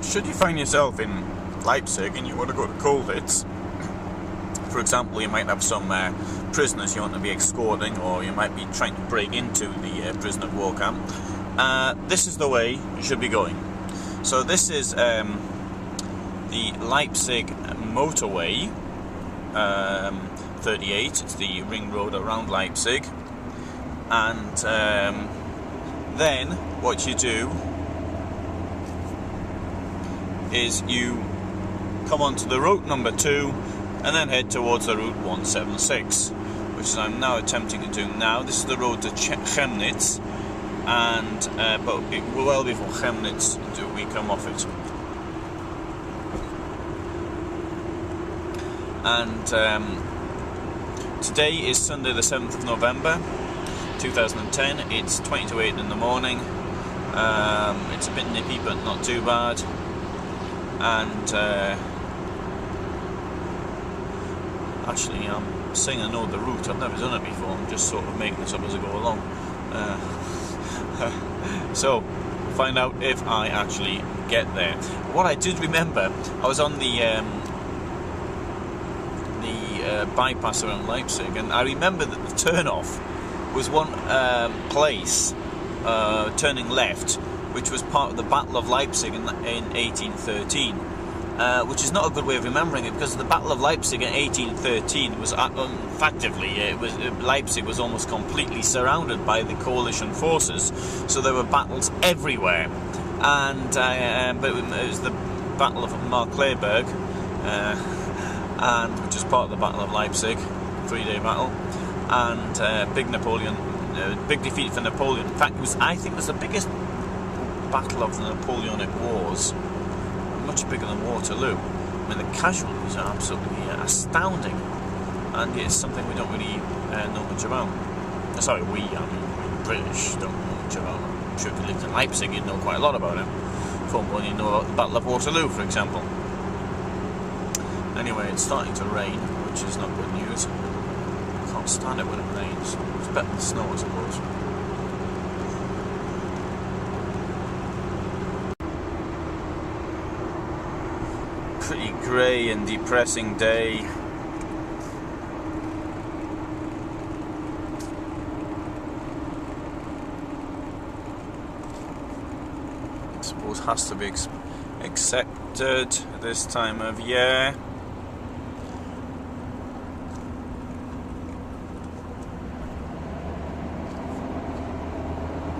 should you find yourself in Leipzig and you want to go to Colditz, for example, you might have some prisoners you want to be escorting, or you might be trying to break into the prisoner of war camp, this is the way you should be going. So this is the Leipzig motorway, 38, it's the ring road around Leipzig, and then what you do is you come onto the route number 2 and then head towards the route 176, which is I'm now attempting to do now. This is the road to Chemnitz, and but well before Chemnitz do we come off it. And today is Sunday the 7th of November 2010, it's 20 to 8 in the morning. It's a bit nippy but not too bad, and actually I'm saying I know the route, I've never done it before, I'm just sort of making this up as I go along. So, find out if I actually get there. What I did remember, I was on the bypass around Leipzig, and I remember that the turn-off was one place, turning left, which was part of the Battle of Leipzig in 1813. Which is not a good way of remembering it, because the Battle of Leipzig in 1813 was effectively, Leipzig was almost completely surrounded by the coalition forces, so there were battles everywhere, and but it was the Battle of Markkleeberg, and which is part of the Battle of Leipzig, 3-day battle, and big defeat for Napoleon. In fact, I think it was the biggest battle of the Napoleonic Wars. Much bigger than Waterloo. I mean, the casualties are absolutely astounding, and it's something we don't really know much about. Sorry, I mean British don't know much about it. I'm sure if you lived in Leipzig you'd know quite a lot about it. For one, you know about the Battle of Waterloo, for example. Anyway, it's starting to rain, which is not good news. I can't stand it when it rains. It's better than snow, I suppose. Pretty grey and depressing day. I suppose has to be accepted this time of year.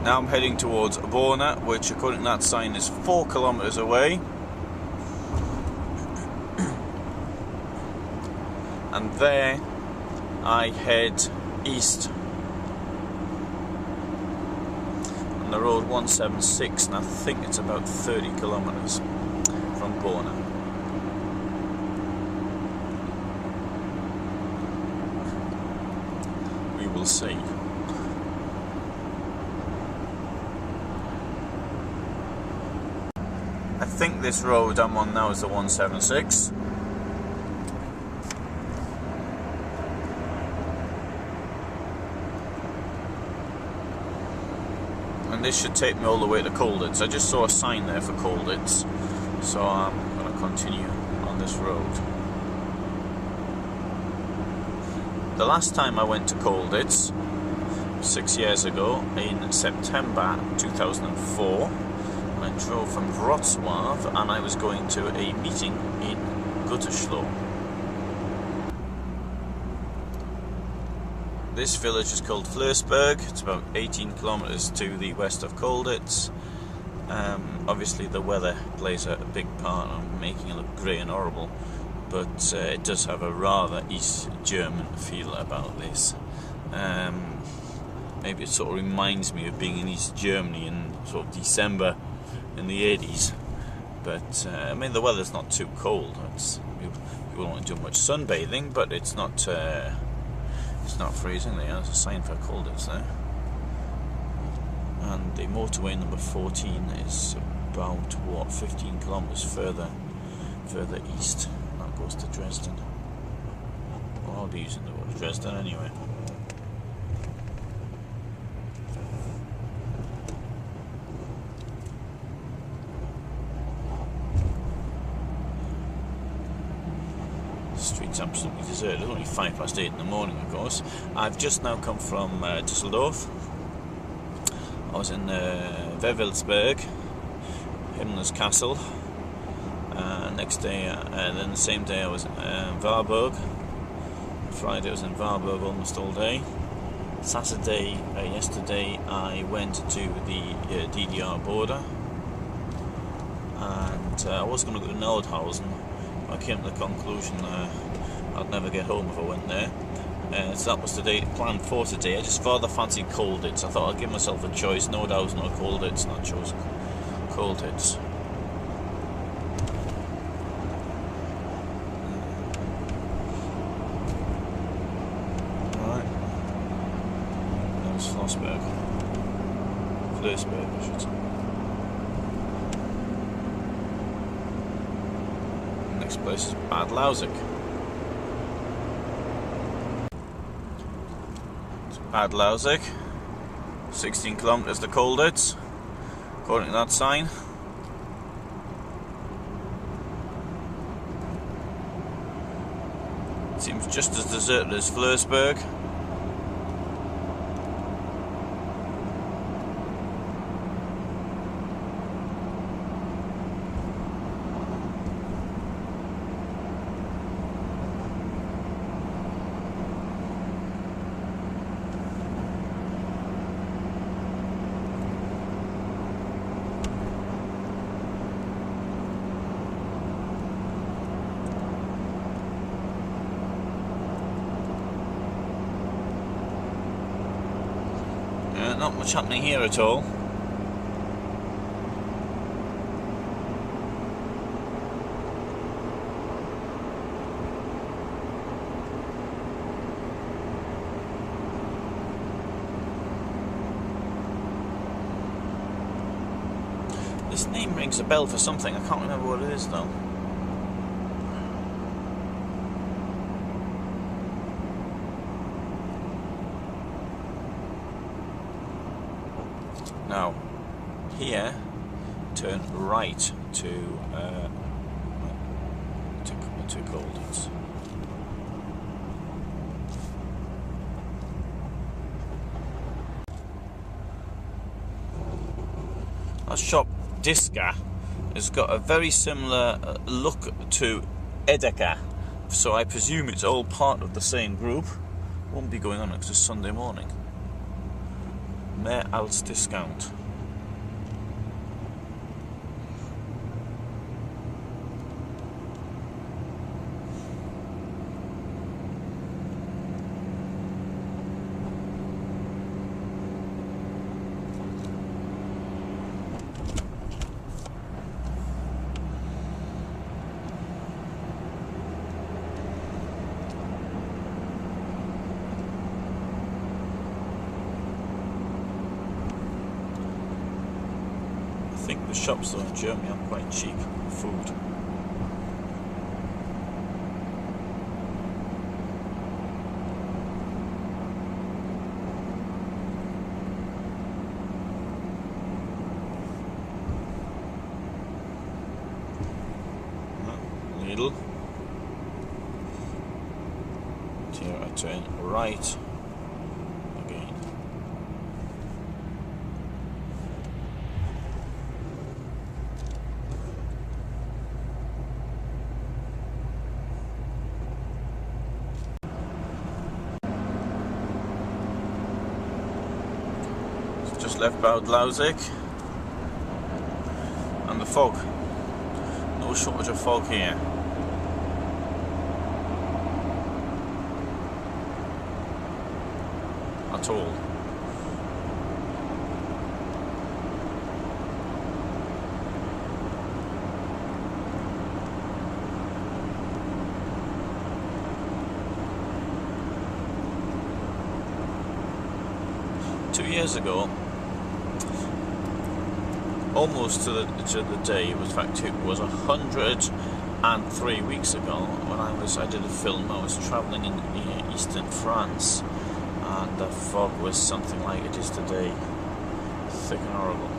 Now I'm heading towards Borna, which according to that sign is 4 kilometers away. And there I head east on the road 176, and I think it's about 30 kilometers from Borna. We will see. I think this road I'm on now is the 176. And this should take me all the way to Colditz. I just saw a sign there for Colditz, so I'm going to continue on this road. The last time I went to Colditz, 6 years ago, in September 2004, I drove from Wrocław and I was going to a meeting in Gütersloh. This village is called Flörsberg. It's about 18 kilometers to the west of Colditz. Obviously the weather plays a big part on making it look grey and horrible, but it does have a rather East German feel about this. Maybe it sort of reminds me of being in East Germany in sort of December in the 80s, but I mean the weather's not too cold. You won't do much sunbathing, but it's not freezing. There's a sign for Colditz there, and the motorway number 14 is about 15 kilometers further east. That goes to Dresden. Well, I'll be using the word Dresden anyway. Street's absolutely deserted. It's only 8:05 in the morning, of course. I've just now come from Düsseldorf. I was in Wewelsburg, Himmler's Castle. Next day, then the same day I was in Warburg. Friday I was in Warburg almost all day. Saturday, yesterday, I went to the DDR border, and I was going to go to Nordhausen. I came to the conclusion I'd never get home if I went there. So that was the day planned for today. I just rather fancied Colditz. I thought I'd give myself a choice, Nordhausen or Colditz, and I chose Colditz. Flösberg, I should say. Next place is Bad Leipzig. It's Bad Leipzig, 16 kilometers to Colditz, according to that sign. It seems just as deserted as Flösberg. Not much happening here at all. This name rings a bell for something. I can't remember what it is though. Now, here, turn right to Colditz. That shop, Diska, has got a very similar look to Edeka, so I presume it's all part of the same group. Won't be going on because it's Sunday morning. Mehr als Discount. I think the shops though in Germany are quite cheap food. Lidl. Here I turn right again. Just left Bad Leipzig and the fog. No shortage of fog here. At all. Two years ago, almost to the day, in fact it was 103 weeks ago when I did a film. I was travelling in eastern France, and the fog was something like it is today, thick and horrible.